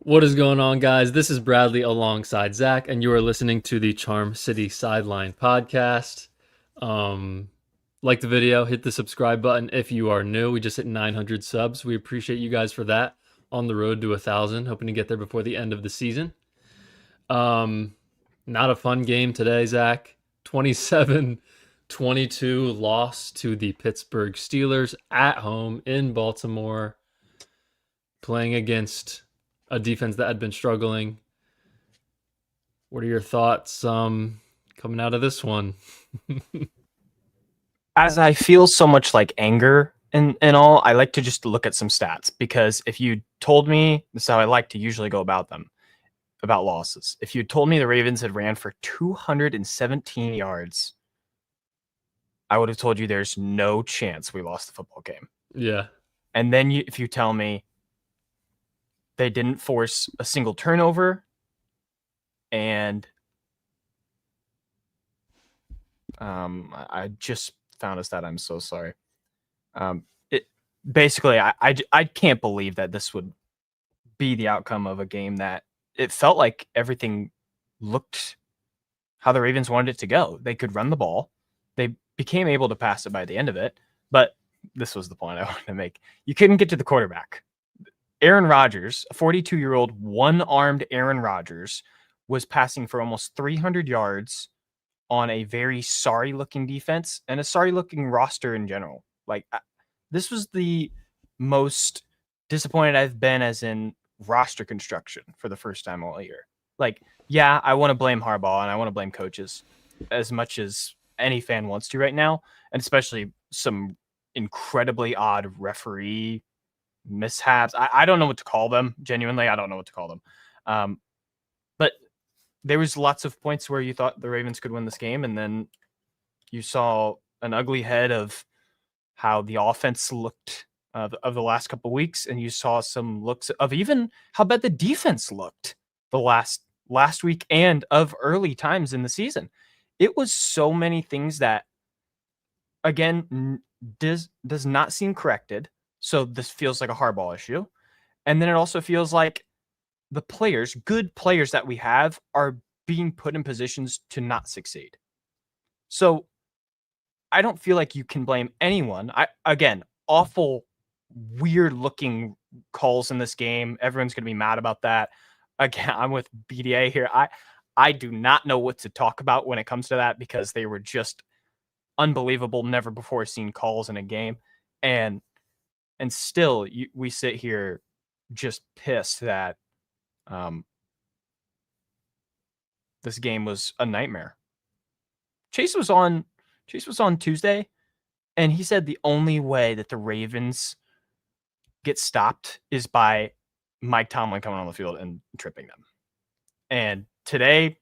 What is going on, guys? This is Bradley alongside Zach, and you are listening to the Charm City Sideline podcast. Um, like the video, hit the subscribe button if you are new. We just hit 900 subs. We appreciate you guys for that. On the road to 1,000, hoping to get there before the end of the season. Um, Not a fun game today, Zach. 27-22 loss to the Pittsburgh Steelers at home in Baltimore, playing against a defense that had been struggling. What are your thoughts coming out of this one? As I feel so much like anger and all, I like to just look at some stats, because if you told me, this is how I like to usually go about them, about losses. If you told me the Ravens had ran for 217 yards, I would have told you there's no chance we lost the football game. Yeah. And then if you tell me they didn't force a single turnover and I just found a stat. I'm so sorry. Basically, I can't believe that this would be the outcome of a game that it felt like everything looked how the Ravens wanted it to go. They could run the ball. They became able to pass it by the end of it. But this was the point I wanted to make. You couldn't get to the quarterback. Aaron Rodgers, a 42-year-old one-armed Aaron Rodgers, was passing for almost 300 yards on a very sorry-looking defense and a sorry-looking roster in general. Like, this was the most disappointed I've been as in roster construction for the first time all year. Like, yeah, I want to blame Harbaugh and I want to blame coaches as much as any fan wants to right now, and especially some incredibly odd referee mishaps. I don't know what to call them. Genuinely, I don't know what to call them. But there was lots of points where you thought the Ravens could win this game, and then you saw an ugly head of how the offense looked of the last couple of weeks, and you saw some looks of even how bad the defense looked the last week and of early times in the season. It was so many things that, again, does not seem corrected. So this feels like a Harbaugh issue. And then it also feels like the players, good players that we have, are being put in positions to not succeed. So I don't feel like you can blame anyone. Again, awful, weird looking calls in this game. Everyone's going to be mad about that. Again, I'm with BDA here. I do not know what to talk about when it comes to that, because they were just unbelievable, never before seen calls in a game. And still, we sit here just pissed that this game was a nightmare. Chase was on Tuesday, and he said the only way that the Ravens get stopped is by Mike Tomlin coming on the field and tripping them. And today,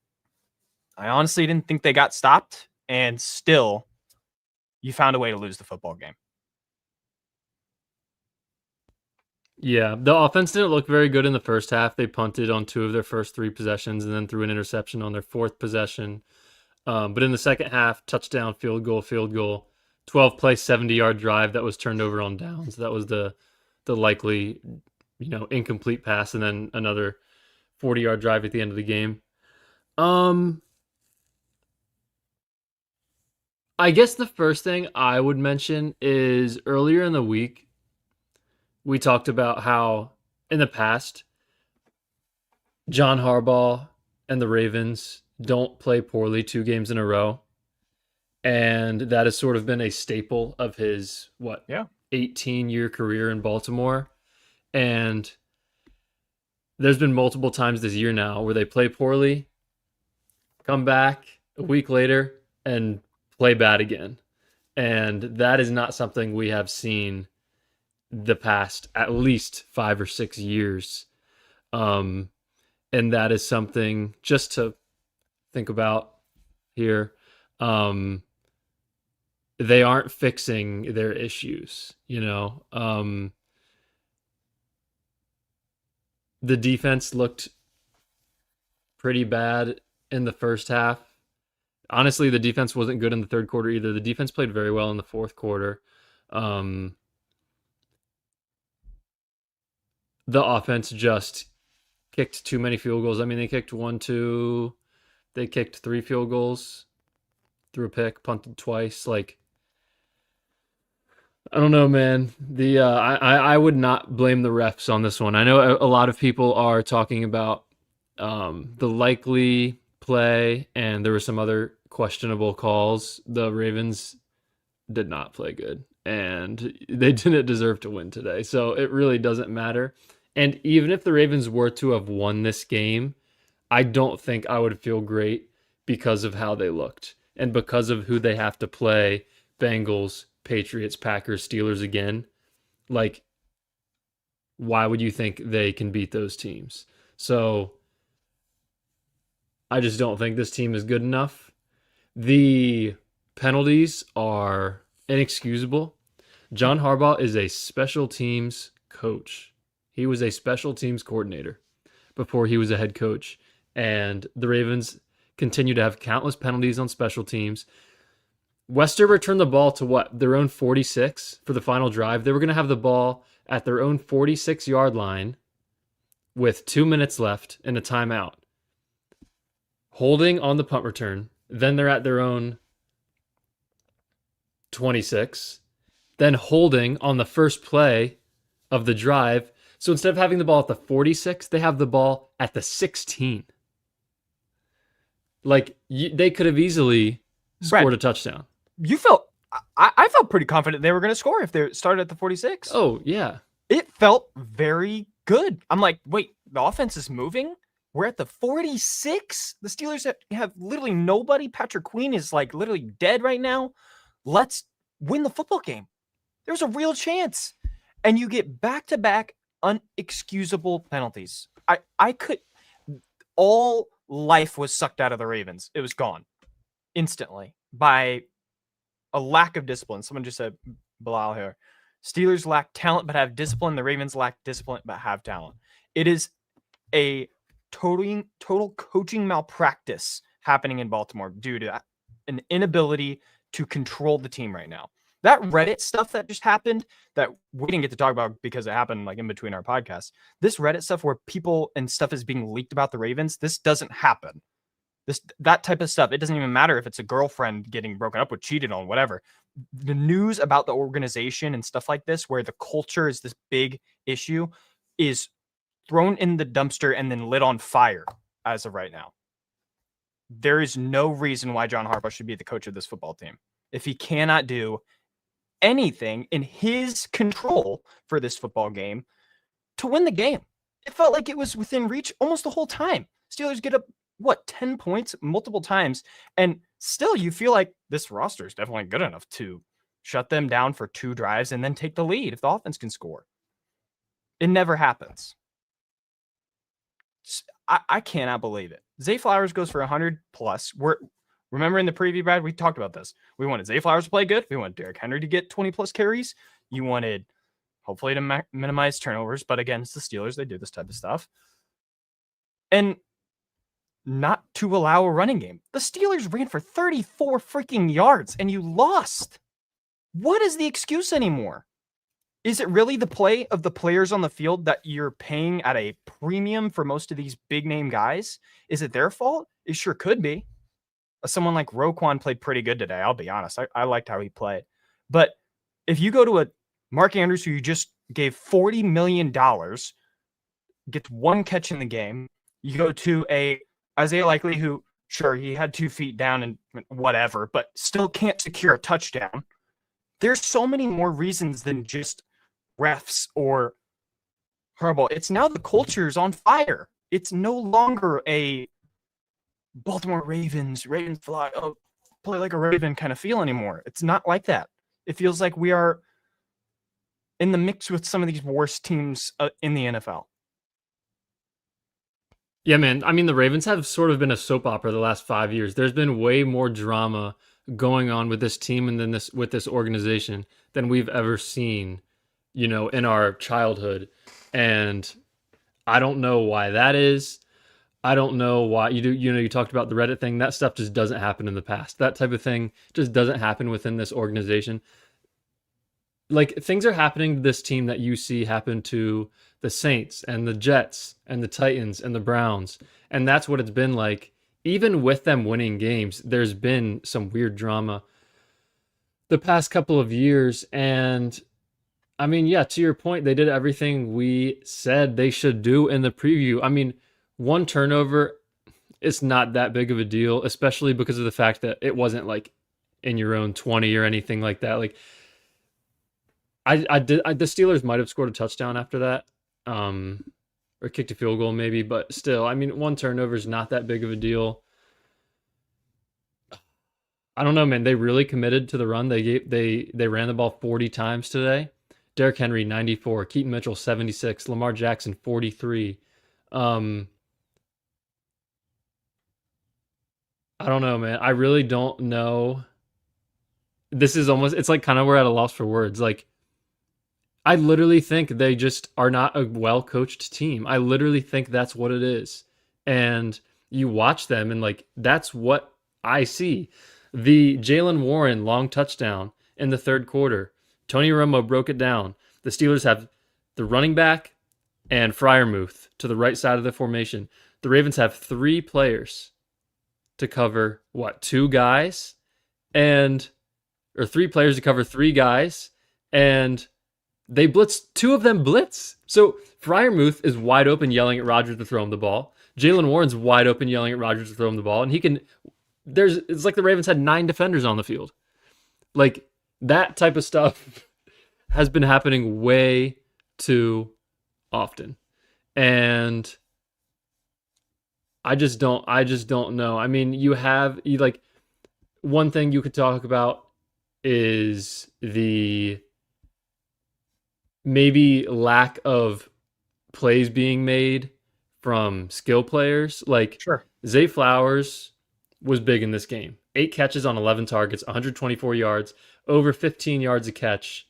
I honestly didn't think they got stopped, and still, you found a way to lose the football game. Yeah, the offense didn't look very good in the first half. They punted on 2 of their first 3 possessions and then threw an interception on their 4th possession. But in the second half, touchdown, field goal, 12-play, 70-yard drive that was turned over on downs. That was the likely, incomplete pass, and then another 40-yard drive at the end of the game. I guess the first thing I would mention is earlier in the week, we talked about how in the past, John Harbaugh and the Ravens don't play poorly 2 games in a row. And that has sort of been a staple of his, 18-year career in Baltimore. And there's been multiple times this year now where they play poorly, come back a week later, and play bad again. And that is not something we have seen the past at least 5 or 6 years. And that is something just to think about here. They aren't fixing their issues, The defense looked pretty bad in the first half. Honestly, the defense wasn't good in the third quarter either. The defense played very well in the fourth quarter. The offense just kicked too many field goals. I mean, they kicked 1, 2, they kicked 3 field goals, threw a pick, punted twice. Like, I don't know, man. I would not blame the refs on this one. I know a lot of people are talking about the likely play, and there were some other questionable calls. The Ravens did not play good, and they didn't deserve to win today. So it really doesn't matter. And even if the Ravens were to have won this game, I don't think I would feel great because of how they looked and because of who they have to play. Bengals, Patriots, Packers, Steelers again. Like, why would you think they can beat those teams? So I just don't think this team is good enough. The penalties are inexcusable. John Harbaugh is a special teams coach. He was a special teams coordinator before he was a head coach. And the Ravens continue to have countless penalties on special teams. Wester returned the ball to what? Their own 46 for the final drive. They were going to have the ball at their own 46-yard line with 2 minutes left and a timeout. Holding on the punt return. Then they're at their own 26. Then holding on the first play of the drive. So instead of having the ball at the 46, they have the ball at the 16. Like, they could have easily scored a touchdown. I felt pretty confident they were going to score if they started at the 46. Oh, yeah. It felt very good. I'm like, wait, the offense is moving? We're at the 46? The Steelers have literally nobody. Patrick Queen is like literally dead right now. Let's win the football game. There's a real chance. And you get back-to-back unexcusable penalties. I could... All life was sucked out of the Ravens. It was gone instantly by a lack of discipline. Someone just said, Bilal here, Steelers lack talent but have discipline. The Ravens lack discipline but have talent. It is a total coaching malpractice happening in Baltimore due to an inability to control the team right now. That Reddit stuff that just happened that we didn't get to talk about because it happened like in between our podcasts. This Reddit stuff where people and stuff is being leaked about the Ravens, this doesn't happen. That type of stuff, it doesn't even matter if it's a girlfriend getting broken up with, cheated on, whatever. The news about the organization and stuff like this, where the culture is this big issue, is thrown in the dumpster and then lit on fire as of right now. There is no reason why John Harbaugh should be the coach of this football team if he cannot do anything in his control for this football game to win the game. It felt like it was within reach almost the whole time. Steelers get up, 10 points multiple times, and still you feel like this roster is definitely good enough to shut them down for 2 drives and then take the lead if the offense can score. It never happens. I cannot believe it. Zay Flowers goes for 100 plus. Remember in the preview, Brad, we talked about this. We wanted Zay Flowers to play good. We wanted Derrick Henry to get 20 plus carries. You wanted, hopefully, to minimize turnovers. But again, it's the Steelers. They do this type of stuff. And not to allow a running game. The Steelers ran for 34 freaking yards and you lost. What is the excuse anymore? Is it really the play of the players on the field that you're paying at a premium for most of these big name guys? Is it their fault? It sure could be. Someone like Roquan played pretty good today. I'll be honest. I liked how he played. But if you go to a Mark Andrews who you just gave $40 million, gets 1 catch in the game, you go to a Isaiah Likely who, sure, he had 2 feet down and whatever, but still can't secure a touchdown. There's so many more reasons than just refs or Harbaugh. It's now the culture is on fire. It's no longer a Baltimore Ravens fly, play like a Raven kind of feel anymore. It's not like that. It feels like we are in the mix with some of these worst teams in the NFL. Yeah, man. I mean, the Ravens have sort of been a soap opera the last 5 years. There's been way more drama going on with this team and then with this organization than we've ever seen, in our childhood. And I don't know why that is. I don't know why you talked about the Reddit thing. That stuff just doesn't happen in the past. That type of thing just doesn't happen within this organization. Like, things are happening to this team that you see happen to the Saints and the Jets and the Titans and the Browns. And that's what it's been like. Even with them winning games, there's been some weird drama the past couple of years. And I mean, yeah, to your point, they did everything we said they should do in the preview. I mean, one turnover, it's not that big of a deal, especially because of the fact that it wasn't like in your own 20 or anything like that. Like the Steelers might have scored a touchdown after that, or kicked a field goal maybe, but still, I mean, one turnover is not that big of a deal. I don't know, man. They really committed to the run. They ran the ball 40 times today. Derrick Henry 94, Keaton Mitchell 76, Lamar Jackson 43. Um, I don't know, man. I really don't know. This is almost, it's like kind of we're at a loss for words. Like, I literally think they just are not a well coached team. I literally think that's what it is. And you watch them, and like, that's what I see. The Jalen Warren long touchdown in the third quarter. Tony Romo broke it down. The Steelers have the running back and Freiermuth to the right side of the formation. The Ravens have three players to cover what, two guys? And or three players to cover three guys, and they blitz, two of them blitz. So Freiermuth is wide open yelling at Rodgers to throw him the ball. Jalen Warren's wide open yelling at Rodgers to throw him the ball, and it's like the Ravens had 9 defenders on the field. Like, that type of stuff has been happening way too often. And I just don't know. I mean, like, one thing you could talk about is the maybe lack of plays being made from skill players. Like, Sure. Zay Flowers was big in this game. 8 catches on 11 targets, 124 yards, over 15 yards a catch.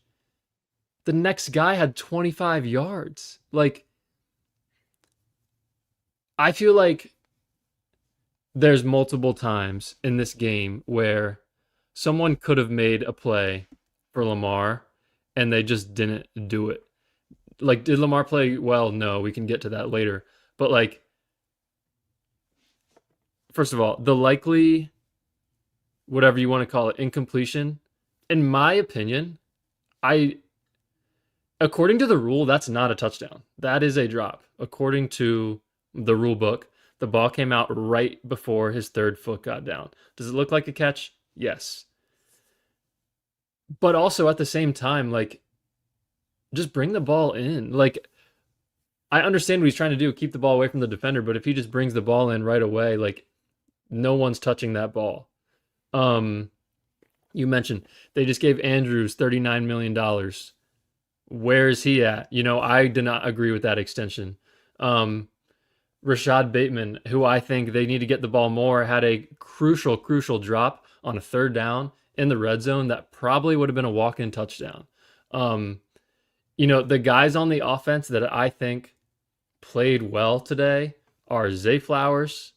The next guy had 25 yards. Like, I feel like there's multiple times in this game where someone could have made a play for Lamar and they just didn't do it. Like, did Lamar play well? No, we can get to that later. But like, first of all, the likely, whatever you want to call it, incompletion, in my opinion, according to the rule, that's not a touchdown. That is a drop. According to the rule book, the ball came out right before his third foot got down. Does it look like a catch? Yes. But also at the same time, like, just bring the ball in. Like, I understand what he's trying to do, keep the ball away from the defender, but if he just brings the ball in right away, like, no one's touching that ball. You mentioned they just gave Andrews $39 million. Where is he at? You know, I did not agree with that extension. Rashad Bateman, who I think they need to get the ball more, had a crucial drop on a third down in the red zone that probably would have been a walk-in touchdown. You know, the guys on the offense that I think played well today are Zay Flowers.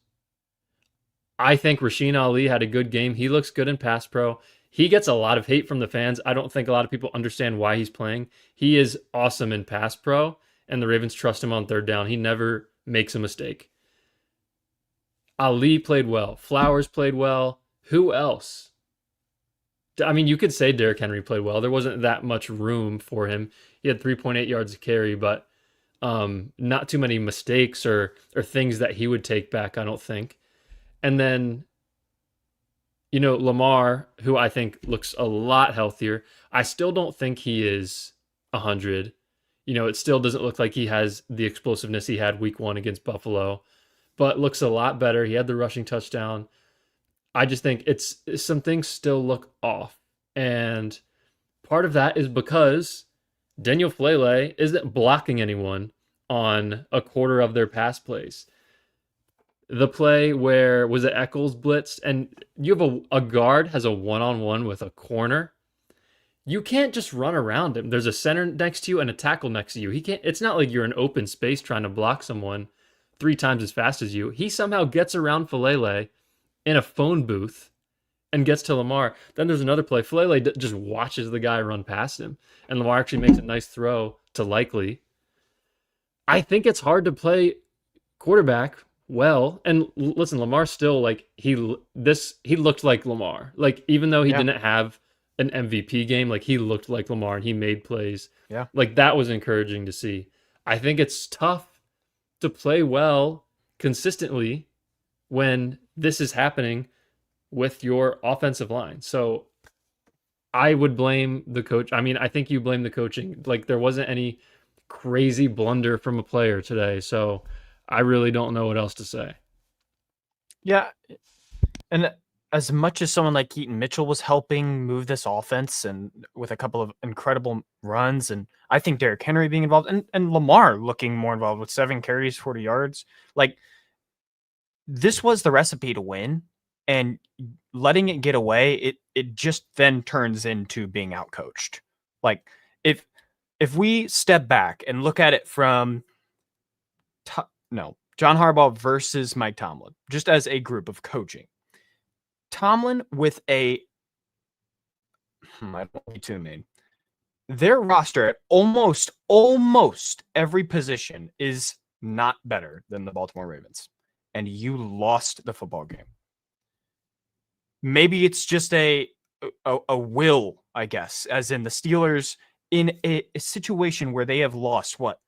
I think Rasheen Ali had a good game. He looks good in pass pro. He gets a lot of hate from the fans. I don't think a lot of people understand why he's playing. He is awesome in pass pro, and the Ravens trust him on third down. He never makes a mistake. Ali played well. Flowers played well. Who else? I mean, you could say Derrick Henry played well. There wasn't that much room for him. He had 3.8 yards to carry, but not too many mistakes or things that he would take back, I don't think. And then, you know, Lamar, who I think looks a lot healthier. I still don't think he is 100. You know, it still doesn't look like he has the explosiveness he had week 1 against Buffalo, but looks a lot better. He had the rushing touchdown. I just think some things still look off. And part of that is because Daniel Flele isn't blocking anyone on a quarter of their pass plays. The play where, was it Eccles blitzed, and you have a guard has a one-on-one with a corner. You can't just run around him. There's a center next to you and a tackle next to you. He can't. It's not like you're in open space trying to block someone 3 times as fast as you. He somehow gets around Falele in a phone booth and gets to Lamar. Then there's another play. Falele just watches the guy run past him, and Lamar actually makes a nice throw to Likely. I think it's hard to play quarterback well. And listen, Lamar still like he looked like Lamar. Like even though he Yeah, didn't have an MVP game, like he looked like Lamar and he made plays. yeah. Like that was encouraging to see. I think it's tough to play well consistently when this is happening with your offensive line. So I would blame the coach. I mean, I think you blame the coaching. Like there wasn't any crazy blunder from a player today. So I really don't know what else to say. Yeah, and as much as someone like Keaton Mitchell was helping move this offense and with a couple of incredible runs, and I think Derrick Henry being involved and Lamar looking more involved with 7 carries, 40 yards, like this was the recipe to win. And letting it get away, it just then turns into being outcoached. Like if we step back and look at it from John Harbaugh versus Mike Tomlin, just as a group of coaching. Tomlin with I don't be too mean. Their roster at almost every position is not better than the Baltimore Ravens. And you lost the football game. Maybe it's just a will, I guess, as in the Steelers in a situation where they have lost what?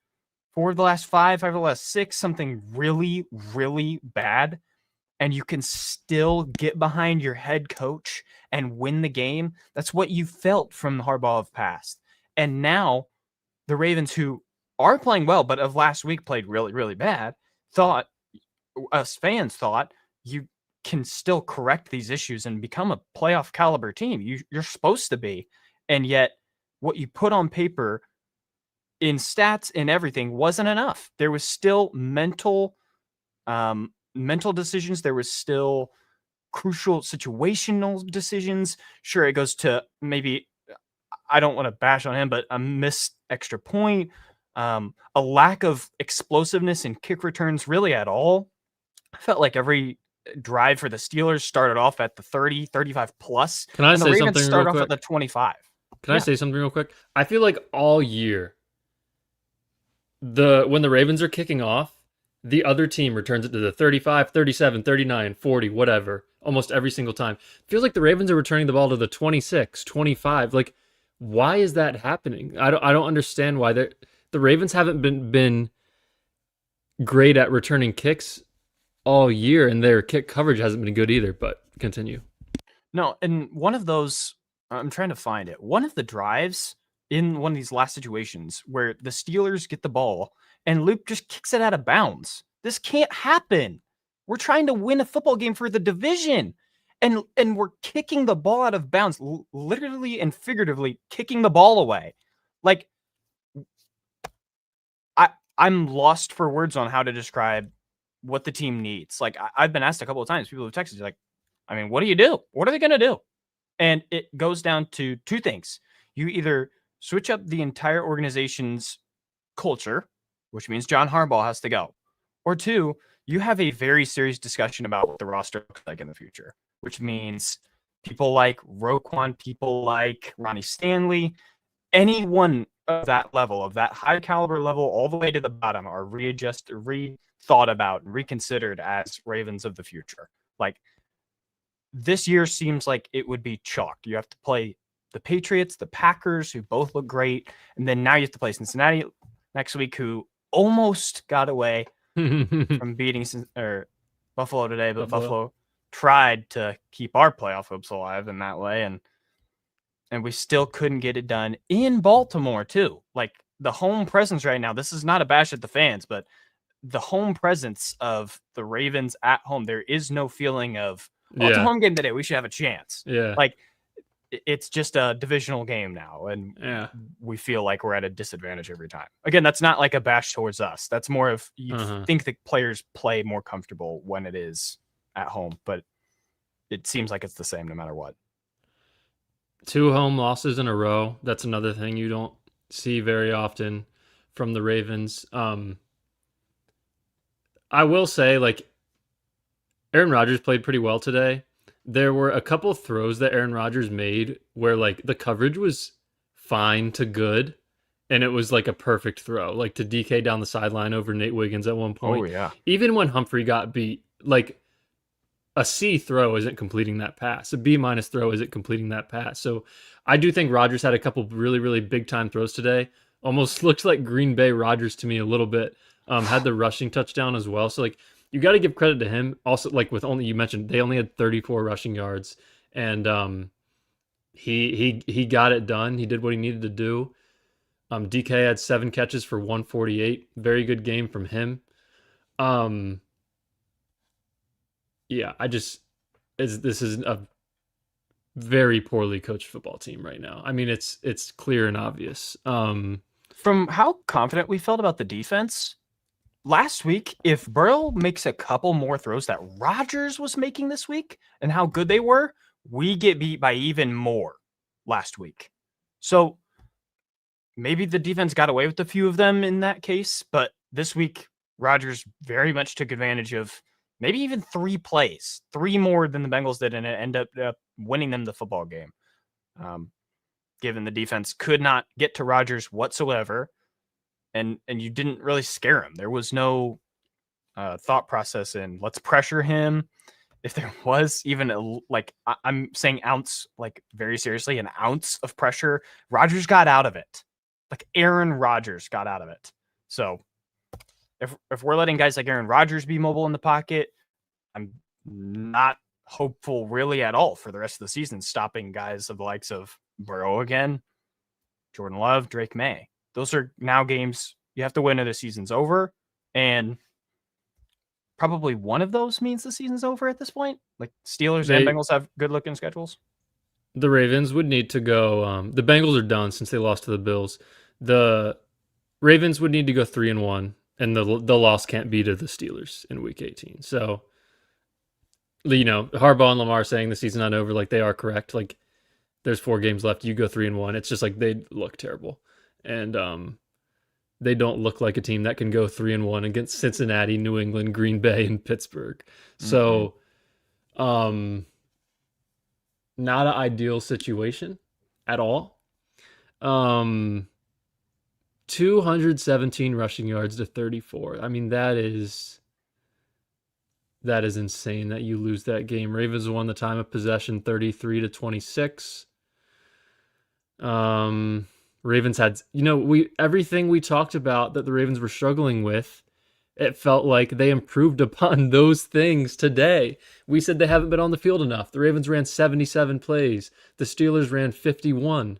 4 of the last 5, 5 of the last 6, something really, really bad. And you can still get behind your head coach and win the game. That's what you felt from the Harbaugh of past. And now the Ravens, who are playing well, but of last week played really, really bad, us fans thought you can still correct these issues and become a playoff caliber team. You're supposed to be. And yet what you put on paper in stats and everything wasn't enough. There was still mental decisions. There was still crucial situational decisions. Sure, it goes to maybe, I don't want to bash on him, but a missed extra point, a lack of explosiveness in kick returns really at all. I felt like every drive for the Steelers started off at the 30, 35 plus. Can I and the say Ravens something started real off quick? at the 25. Can I say something real quick? I feel like all year, when the Ravens are kicking off, the other team returns it to the 35, 37, 39, 40, whatever, almost every single time. Feels like the Ravens are returning the ball to the 26, 25. Like, why is that happening? I don't understand why the Ravens haven't been great at returning kicks all year, and their kick coverage hasn't been good either, but continue. No, and one of those, I'm trying to find it. One of the drives in one of these last situations where the Steelers get the ball and Luke just kicks it out of bounds. This can't happen. We're trying to win a football game for the division. And we're kicking the ball out of bounds, literally and figuratively kicking the ball away. Like I'm lost for words on how to describe what the team needs. Like I've been asked a couple of times, people have texted like, I mean, what do you do? What are they going to do? And it goes down to 2 things. You either switch up the entire organization's culture, which means John Harbaugh has to go, or 2, you have a very serious discussion about what the roster looks like in the future, which means people like Roquan, people like Ronnie Stanley, anyone of that level, of that high caliber level, all the way to the bottom, are rethought about, and reconsidered as Ravens of the future. Like this year seems like it would be chalk. You have to play the Patriots, the Packers, who both look great, and then now you have to play Cincinnati next week, who almost got away from beating Buffalo today, but Buffalo tried to keep our playoff hopes alive in that way, and we still couldn't get it done in Baltimore too. Like the home presence right now, this is not a bash at the fans, but the home presence of the Ravens at home, there is no feeling of, it's a home game today, we should have a chance. Yeah. Like it's just a divisional game now, and we feel like we're at a disadvantage every time. Again, that's not like a bash towards us. That's more of you think the players play more comfortable when it is at home, but it seems like it's the same no matter what. 2 home losses in a row. That's another thing you don't see very often from the Ravens. I will say, like, Aaron Rodgers played pretty well today. There were a couple throws that Aaron Rodgers made where, like, the coverage was fine to good, and it was like a perfect throw, like to DK down the sideline over Nate Wiggins at one Oh point. yeah. Even when Humphrey got beat, like a C throw isn't completing that pass. A B minus throw isn't completing that pass. So I do think Rodgers had a couple really, really big time throws today. Almost looks like Green Bay Rodgers to me a little bit. Had the rushing touchdown as well. So like you got to give credit to him. Also, like with only you mentioned they only had 34 rushing yards, and he got it done. He did what he needed to do. DK had 7 catches for 148. Very good game from him. Um, yeah, this is a very poorly coached football team right now. I mean, it's clear and obvious. From how confident we felt about the defense last week, if Burrow makes a couple more throws that Rodgers was making this week and how good they were, we get beat by even more last week. So maybe the defense got away with a few of them in that case, but this week Rodgers very much took advantage of maybe even 3 plays, 3 more than the Bengals did, and it ended up winning them the football game. Given the defense could not get to Rodgers whatsoever, and you didn't really scare him. There was no thought process in let's pressure him. If there was even I'm saying ounce, like very seriously, an ounce of pressure, Rodgers got out of it. Like Aaron Rodgers got out of it. So if we're letting guys like Aaron Rodgers be mobile in the pocket, I'm not hopeful really at all for the rest of the season, stopping guys of the likes of Burrow again, Jordan Love, Drake May. Those are now games you have to win or the season's over. And probably one of those means the season's over at this point. Like Steelers and Bengals have good looking schedules. The Ravens would need to go. The Bengals are done since they lost to the Bills. The Ravens would need to go 3-1, and the loss can't be to the Steelers in Week 18. So, Harbaugh and Lamar saying the season's not over, like they are correct. Like there's 4 games left. You go 3-1. It's just like they look terrible, and they don't look like a team that can go 3-1 against Cincinnati, New England, Green Bay, and Pittsburgh. So, not an ideal situation at all. 217 rushing yards to 34. I mean, that is insane that you lose that game. Ravens won the time of possession 33-26. Ravens had, everything we talked about that the Ravens were struggling with, it felt like they improved upon those things today. We said they haven't been on the field enough. The Ravens ran 77 plays. The Steelers ran 51.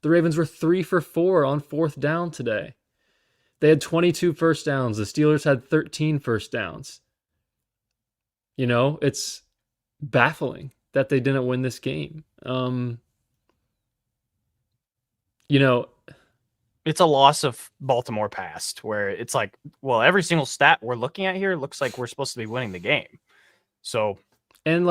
The Ravens were 3 for 4 on 4th down today. They had 22 first downs. The Steelers had 13 first downs. It's baffling that they didn't win this game. It's a loss of Baltimore past, where it's like, well, every single stat we're looking at here looks like we're supposed to be winning the game. So, and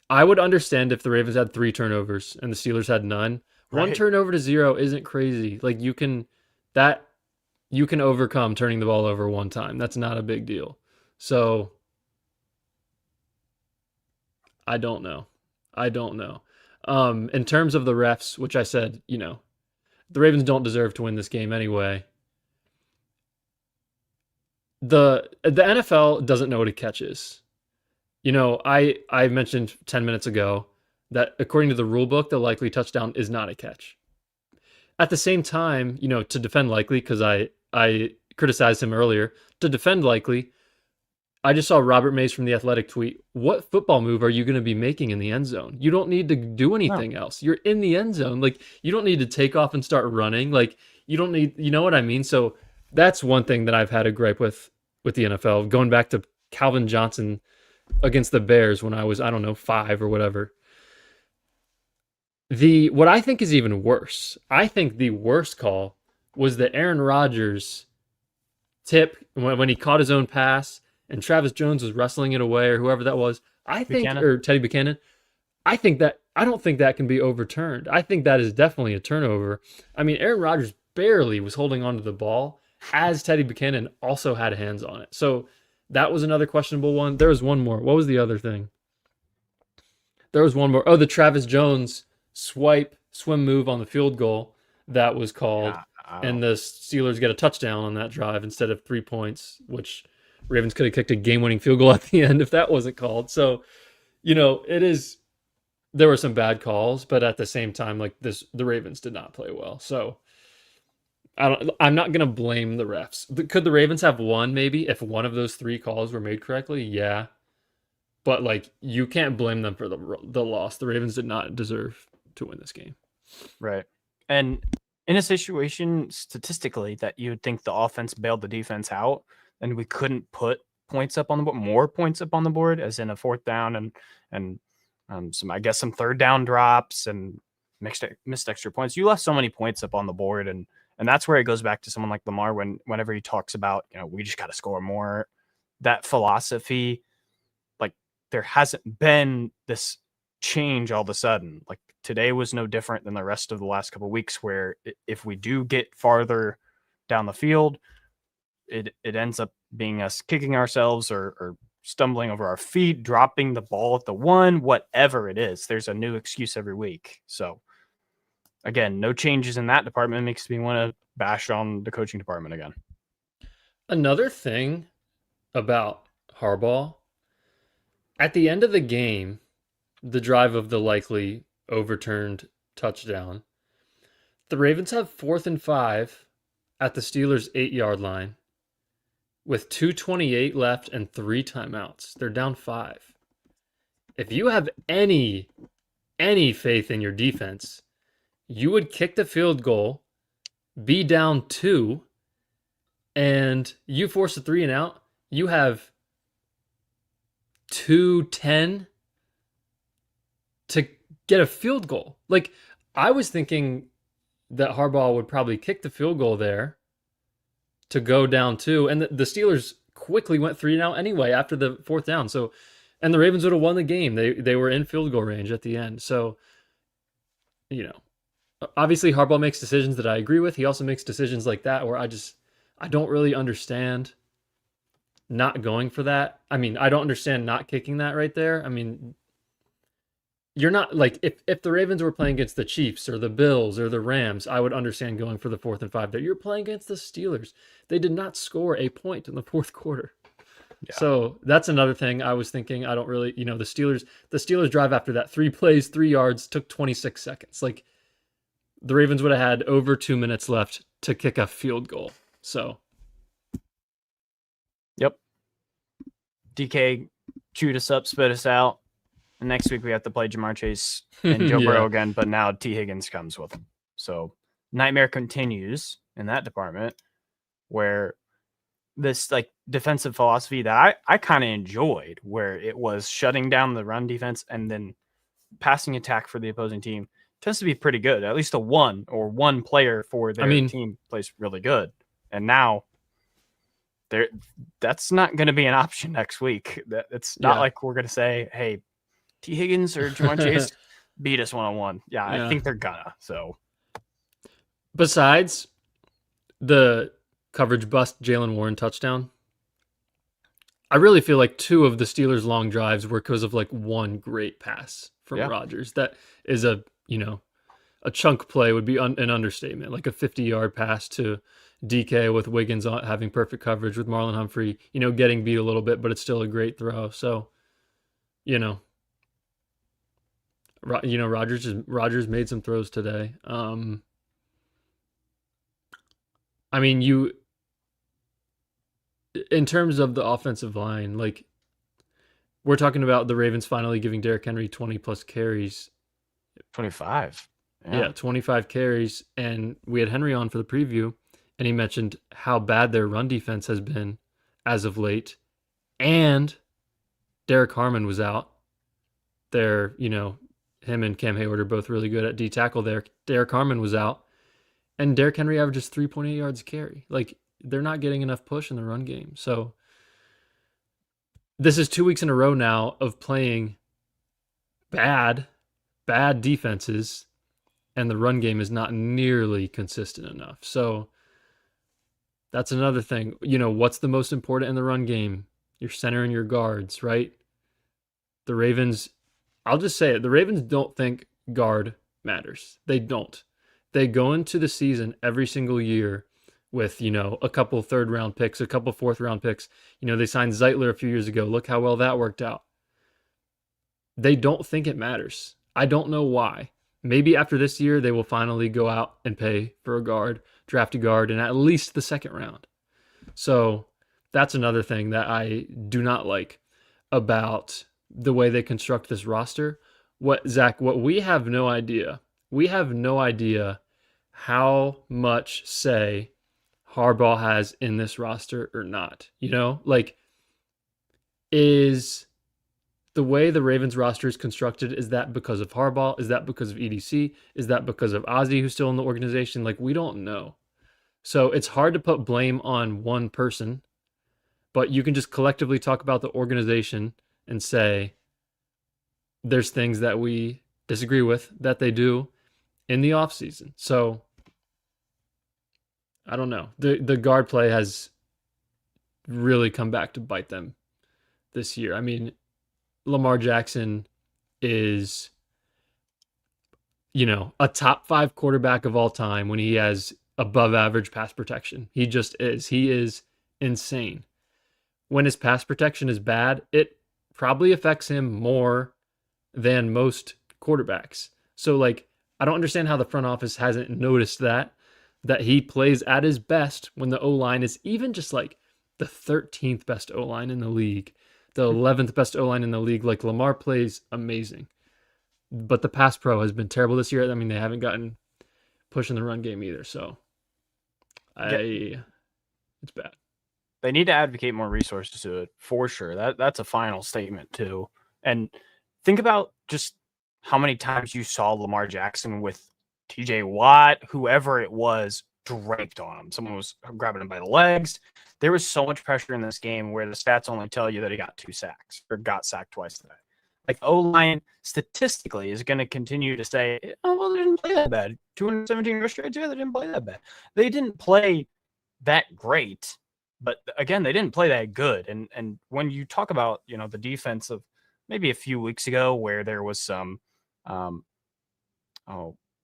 I would understand if the Ravens had 3 turnovers and the Steelers had none. Right. 1 turnover to 0 isn't crazy. Like you can overcome turning the ball over 1 time. That's not a big deal. So I don't know. In terms of the refs, which I said, the Ravens don't deserve to win this game anyway. The NFL doesn't know what a catch is. I mentioned 10 minutes ago that according to the rule book, the likely touchdown is not a catch. At the same time, to defend Likely, because I criticized him earlier, to defend Likely, I just saw Robert Mays from The Athletic tweet, what football move are you going to be making in the end zone? You don't need to do anything else. You're in the end zone. Like, you don't need to take off and start running. Like, you don't need, you know what I mean? So that's one thing that I've had a gripe with the NFL, going back to Calvin Johnson against the Bears when I was, 5 or whatever. What I think is even worse, I think the worst call was the Aaron Rodgers tip when he caught his own pass and Travis Jones was wrestling it away, or whoever that was. Or Teddy Buchanan. I don't think that can be overturned. I think that is definitely a turnover. I mean, Aaron Rodgers barely was holding onto the ball as Teddy Buchanan also had hands on it. So that was another questionable one. There was one more. What was the other thing? There was one more. Oh, the Travis Jones swim move on the field goal that was called. I and don't. the Steelers get a touchdown on that drive instead of 3 points, which Ravens could have kicked a game-winning field goal at the end if that wasn't called. So, it is. There were some bad calls, but at the same time, like this, the Ravens did not play well. So I'm not gonna blame the refs. Could the Ravens have won maybe if one of those three calls were made correctly? Yeah, but like you can't blame them for the loss. The Ravens did not deserve to win this game. Right. And in a situation statistically that you would think the offense bailed the defense out and we couldn't put points up on the board, more points up on the board, as in a fourth down and some third down drops and missed extra points. You left so many points up on the board, and that's where it goes back to someone like Lamar whenever he talks about, we just got to score more. That philosophy, like there hasn't been this change all of a sudden. Like today was no different than the rest of the last couple of weeks, where if we do get farther down the field, it ends up being us kicking ourselves or stumbling over our feet, dropping the ball at the one, whatever it is. There's a new excuse every week. So again, no changes in that department makes me want to bash on the coaching department again. Another thing about Harbaugh, at the end of the game, the drive of the likely overturned touchdown, the Ravens have 4th and 5 at the Steelers' 8-yard line with 2:28 left and 3 timeouts. They're down 5. If you have any faith in your defense, you would kick the field goal, be down 2, and you force a 3 and out. You have 2:10 to get a field goal. Like, I was thinking that Harbaugh would probably kick the field goal there to go down 2, and the Steelers quickly went 3 and out anyway after the 4th down. So, and the Ravens would have won the game. They were in field goal range at the end. So, obviously Harbaugh makes decisions that I agree with. He also makes decisions like that where I don't really understand not going for that. I mean, I don't understand not kicking that right there. I mean, you're not like if the Ravens were playing against the Chiefs or the Bills or the Rams, I would understand going for the 4th and 5 there. You're playing against the Steelers. They did not score a point in the 4th quarter. Yeah. So that's another thing I was thinking. I don't really, the Steelers drive after that, 3 plays, 3 yards, took 26 seconds. Like the Ravens would have had over 2 minutes left to kick a field goal. So. Yep. DK chewed us up, spit us out. And next week we have to play Jamar Chase and Joe Burrow again, but now T. Higgins comes with him. So nightmare continues in that department, where this like defensive philosophy that I kind of enjoyed, where it was shutting down the run defense and then passing attack for the opposing team, tends to be pretty good. At least one player for their team plays really good. And now that's not going to be an option next week. It's not like we're going to say, hey, T. Higgins or Jamar Chase beat us one-on-one. Yeah, I think they're gonna. So, besides the coverage bust Jalen Warren touchdown, I really feel like 2 of the Steelers' long drives were because of like one great pass from Rodgers. That is a chunk play would be an understatement. Like a 50-yard pass to DK with Wiggins having perfect coverage with Marlon Humphrey, getting beat a little bit, but it's still a great throw. So, Rodgers made some throws today. I mean, in terms of the offensive line, like we're talking about the Ravens finally giving Derrick Henry 20 plus carries. 25. Yeah, 25 carries. And we had Henry on for the preview, and he mentioned how bad their run defense has been as of late. And Derek Harmon was out. They're, him and Cam Hayward are both really good at D tackle there. Derek Harmon was out, and Derrick Henry averages 3.8 yards a carry. Like, they're not getting enough push in the run game. So this is 2 weeks in a row now of playing bad defenses, and the run game is not nearly consistent enough. So that's another thing. What's the most important in the run game? Your center and your guards, right? The Ravens, I'll just say it. The Ravens don't think guard matters. They don't. they go into the season every single year with, a couple third round picks, a couple fourth round picks. They signed Zeitler a few years ago. Look how well that worked out. They don't think it matters. I don't know why. Maybe after this year, they will finally go out and pay for a guard, draft a guard, in at least the second round. So that's another thing that I do not like about the way they construct this roster. What we have no idea. We have no idea how much say Harbaugh has in this roster or not. Is the way the Ravens roster is constructed, is that because of Harbaugh? Is that because of EDC? Is that because of Ozzie, who's still in the organization? We don't know. So it's hard to put blame on one person, but you can just collectively talk about the organization and say there's things that we disagree with that they do in the offseason. So I don't know. The guard play has really come back to bite them this year. I mean, Lamar Jackson is, a top 5 quarterback of all time when he has above average pass protection. He just is. He is insane. When his pass protection is bad, it probably affects him more than most quarterbacks. So, I don't understand how the front office hasn't noticed that he plays at his best when the O-line is even just the 13th best O-line in the league, the 11th best O-line in the league. Lamar plays amazing, but the pass pro has been terrible this year. I mean, they haven't gotten pushing the run game either. So it's bad. They need to advocate more resources to it for sure. That's a final statement too. And think about just how many times you saw Lamar Jackson with TJ Watt, whoever it was, draped on him. Someone was grabbing him by the legs. There was so much pressure in this game where the stats only tell you that he got 2 sacks or got sacked twice today. O-line statistically is going to continue to say, oh, well, they didn't play that bad. 217 rush yards, yeah, they didn't play that bad. They didn't play that great, but again, they didn't play that good. And when you talk about, the defense of maybe a few weeks ago where there was some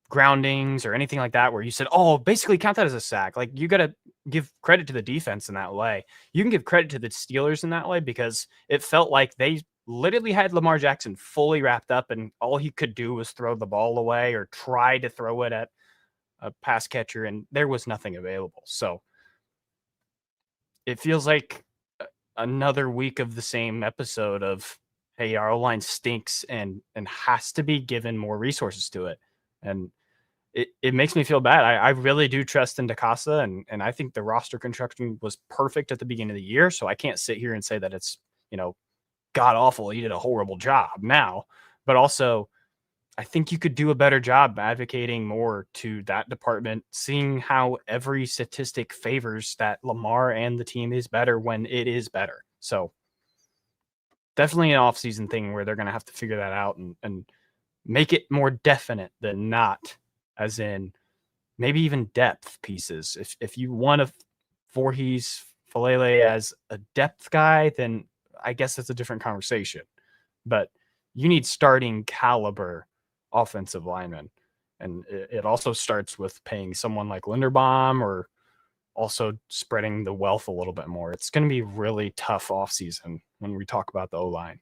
groundings or anything like that, where you said, oh, basically count that as a sack. You got to give credit to the defense in that way. You can give credit to the Steelers in that way because it felt like they literally had Lamar Jackson fully wrapped up and all he could do was throw the ball away or try to throw it at a pass catcher, and there was nothing available. So it feels like another week of the same episode of, hey, our O-line stinks and has to be given more resources to it. And it makes me feel bad. I really do trust in DeCosta, and I think the roster construction was perfect at the beginning of the year. So I can't sit here and say that it's, god awful. He did a horrible job now, but also I think you could do a better job advocating more to that department, seeing how every statistic favors that Lamar and the team is better when it is better. So definitely an off-season thing where they're going to have to figure that out and make it more definite than not, as in maybe even depth pieces. If you want a Voorhees Falele as a depth guy, then I guess that's a different conversation. But you need starting caliber offensive linemen. And it also starts with paying someone like Linderbaum or also spreading the wealth a little bit more. It's going to be really tough offseason when we talk about the O-line.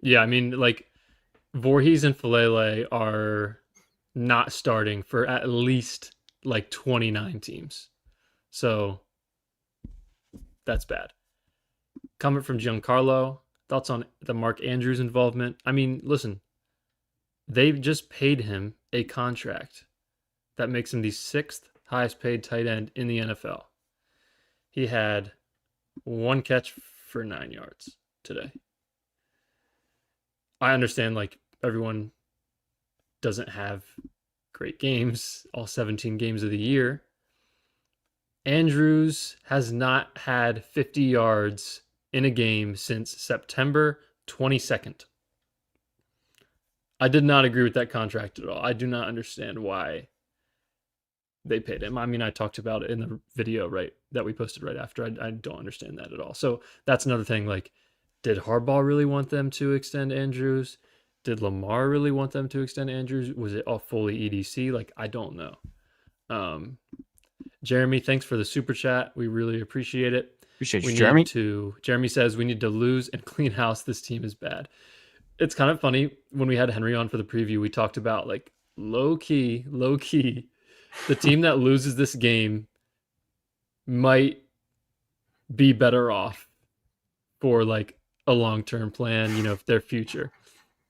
Yeah, I mean, Voorhees and Falele are not starting for at least 29 teams. So that's bad. Comment from Giancarlo. Thoughts on the Mark Andrews involvement? I mean, listen, they've just paid him a contract that makes him the 6th highest paid tight end in the NFL. He had 1 catch for 9 yards today. I understand everyone doesn't have great games all 17 games of the year. Andrews has not had 50 yards in a game since September 22nd. I did not agree with that contract at all. I do not understand why they paid him. I mean, I talked about it in the video that we posted right after. I don't understand that at all. So that's another thing. Did Harbaugh really want them to extend Andrews? did Lamar really want them to extend Andrews? Was it all fully EDC? Like, I don't know. Um, Jeremy, thanks for the super chat. We really appreciate it. Appreciate We you, need Jeremy. to, Jeremy says, we need to lose and clean house. This team is bad. It's kind of funny when we had Henry on for the preview, we talked about like low key, the team that loses this game might be better off for like a long-term plan, their future.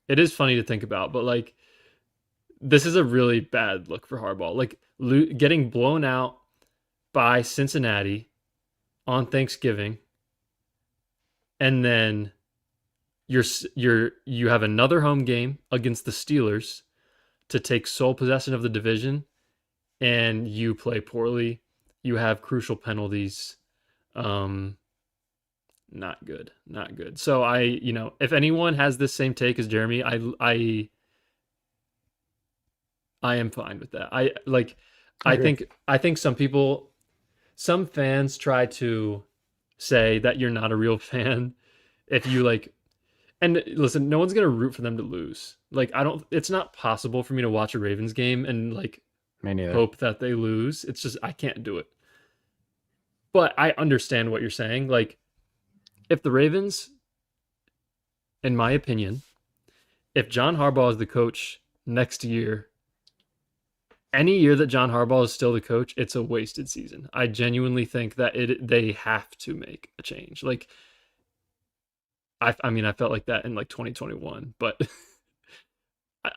It is funny to think about, but like this is a really bad look for Harbaugh. Like getting blown out by Cincinnati on Thanksgiving, and then you have another home game against the Steelers to take sole possession of the division, and you play poorly. You have crucial penalties. Not good. So if anyone has this same take as Jeremy, I am fine with that. I think some fans try to say that you're not a real fan if you like. And listen, no one's gonna root for them to lose. Like it's not possible for me to watch a Ravens game and like hope that they lose. It's just I can't do it. But I understand what you're saying. Like if the Ravens, in my opinion, if John Harbaugh is the coach next year, any year that John Harbaugh is still the coach, it's a wasted season. I genuinely think that they have to make a change. Like, I mean, I felt like that in like 2021, but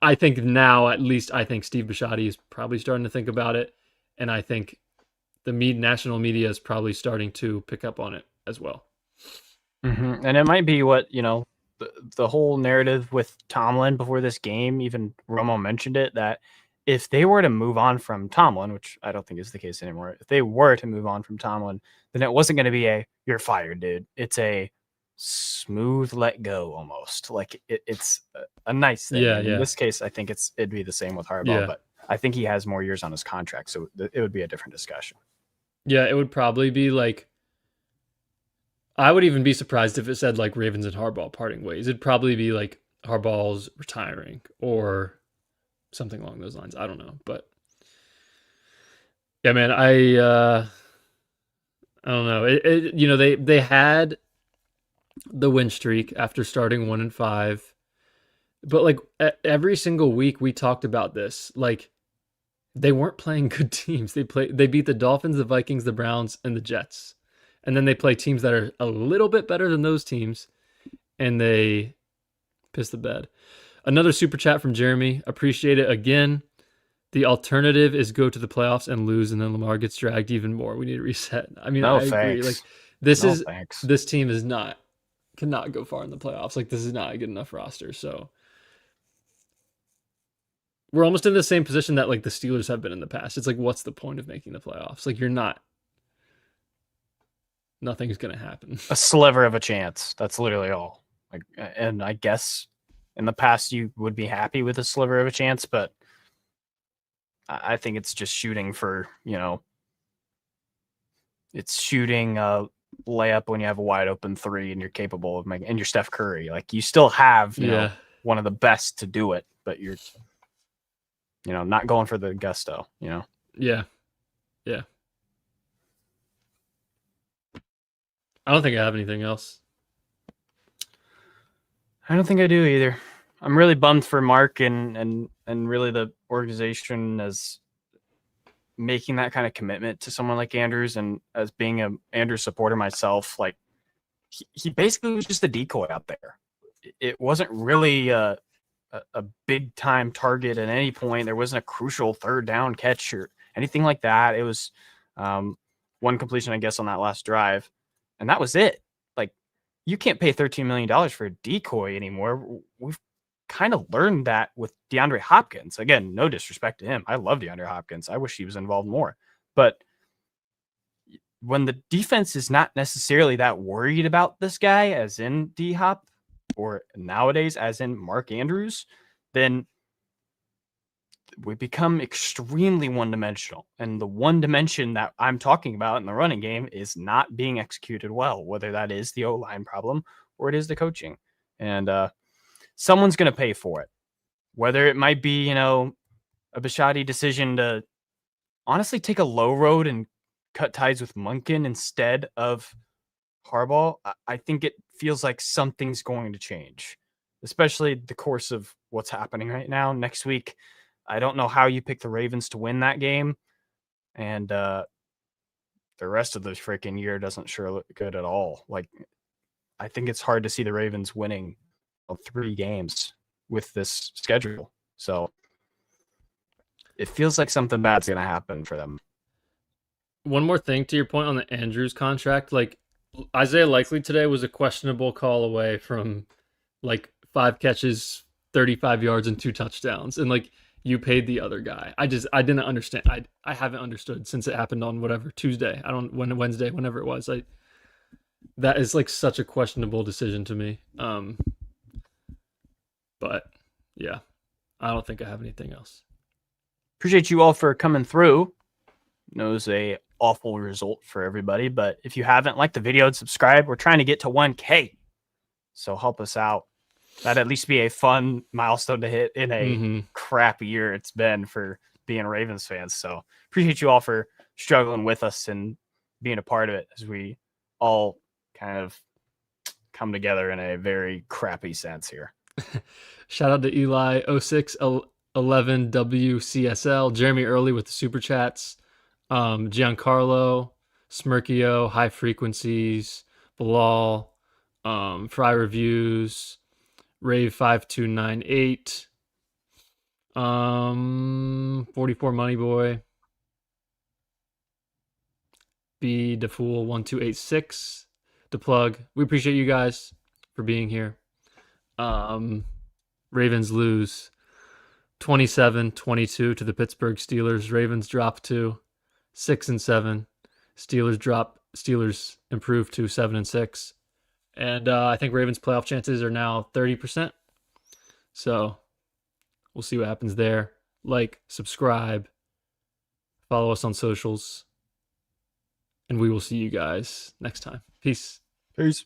I think now, at least, I think Steve Bisciotti is probably starting to think about it, and I think the national media is probably starting to pick up on it as well. Mm-hmm. And it might be what the whole narrative with Tomlin before this game. Even Romo mentioned it, that if they were to move on from Tomlin, which I don't think is the case anymore, if they were to move on from Tomlin, then it wasn't going to be you're fired, dude. It's a smooth let go almost. Like it's a nice thing. Yeah, In this case, I think it'd be the same with Harbaugh, but I think he has more years on his contract, so it would be a different discussion. Yeah, it would probably be like, I would even be surprised if it said like Ravens and Harbaugh parting ways. It'd probably be like Harbaugh's retiring or something along those lines. I don't know, but yeah, man, I don't know. They had the win streak after starting 1-5, but like every single week we talked about this. Like they weren't playing good teams. They beat the Dolphins, the Vikings, the Browns, and the Jets. And then they play teams that are a little bit better than those teams, and they piss the bed. Another super chat from Jeremy. Appreciate it again. The alternative is go to the playoffs and lose, and then Lamar gets dragged even more. We need to reset. I mean, I agree. Like this team cannot go far in the playoffs. Like this is not a good enough roster. So we're almost in the same position that like the Steelers have been in the past. It's like, what's the point of making the playoffs? Like nothing's going to happen. A sliver of a chance. That's literally all. Like, and I guess in the past you would be happy with a sliver of a chance, but I think it's just shooting for, it's shooting a layup when you have a wide open three and you're capable of making, and you're Steph Curry. Like you still have, one of the best to do it, but you're, not going for the gusto, Yeah. Yeah. I don't think I have anything else. I don't think I do either. I'm really bummed for Mark and really the organization as making that kind of commitment to someone like Andrews, and as being a Andrews supporter myself, like he basically was just a decoy out there. It wasn't really a big time target at any point. There wasn't a crucial third down catch or anything like that. It was one completion, I guess, on that last drive. And that was it. Like, you can't pay $13 million for a decoy anymore. We've kind of learned that with DeAndre Hopkins. Again, no disrespect to him. I love DeAndre Hopkins. I wish he was involved more. But when the defense is not necessarily that worried about this guy, as in D-Hop, or nowadays as in Mark Andrews, then we become extremely one-dimensional. And the one dimension that I'm talking about in the running game is not being executed well, whether that is the O-line problem or it is the coaching. And someone's going to pay for it. Whether it might be, a Bisciotti decision to honestly take a low road and cut ties with Monken instead of Harbaugh, I think it feels like something's going to change, especially the course of what's happening right now. Next week, I don't know how you pick the Ravens to win that game, and the rest of the freaking year doesn't sure look good at all. Like, I think it's hard to see the Ravens winning 3 games with this schedule. So it feels like something bad's going to happen for them. One more thing to your point on the Andrews contract, like Isaiah Likely today was a questionable call away from like 5 catches, 35 yards, and 2 touchdowns, and like you paid the other guy. I didn't understand. I haven't understood since it happened on whatever Tuesday. Wednesday, whenever it was. That is like such a questionable decision to me. But yeah, I don't think I have anything else. Appreciate you all for coming through. It was a awful result for everybody, but if you haven't, like the video and subscribe. We're trying to get to 1K, so help us out. That'd at least be a fun milestone to hit in a crap year it's been for being Ravens fans. So appreciate you all for struggling with us and being a part of it as we all kind of come together in a very crappy sense here. Shout out to Eli 0611 WCSL, Jeremy Early with the super chats, Giancarlo, Smirkio, High Frequencies, Bilal, Fry Reviews, Rave 5298, 44 Money Boy, B DeFool 1286, the plug. We appreciate you guys for being here. Ravens lose 27-22 to the Pittsburgh Steelers. Ravens drop to 6-7. Steelers improve to 7-6. And I think Ravens playoff chances are now 30%. So we'll see what happens there. Like, subscribe, follow us on socials, and we will see you guys next time. Peace. Peace.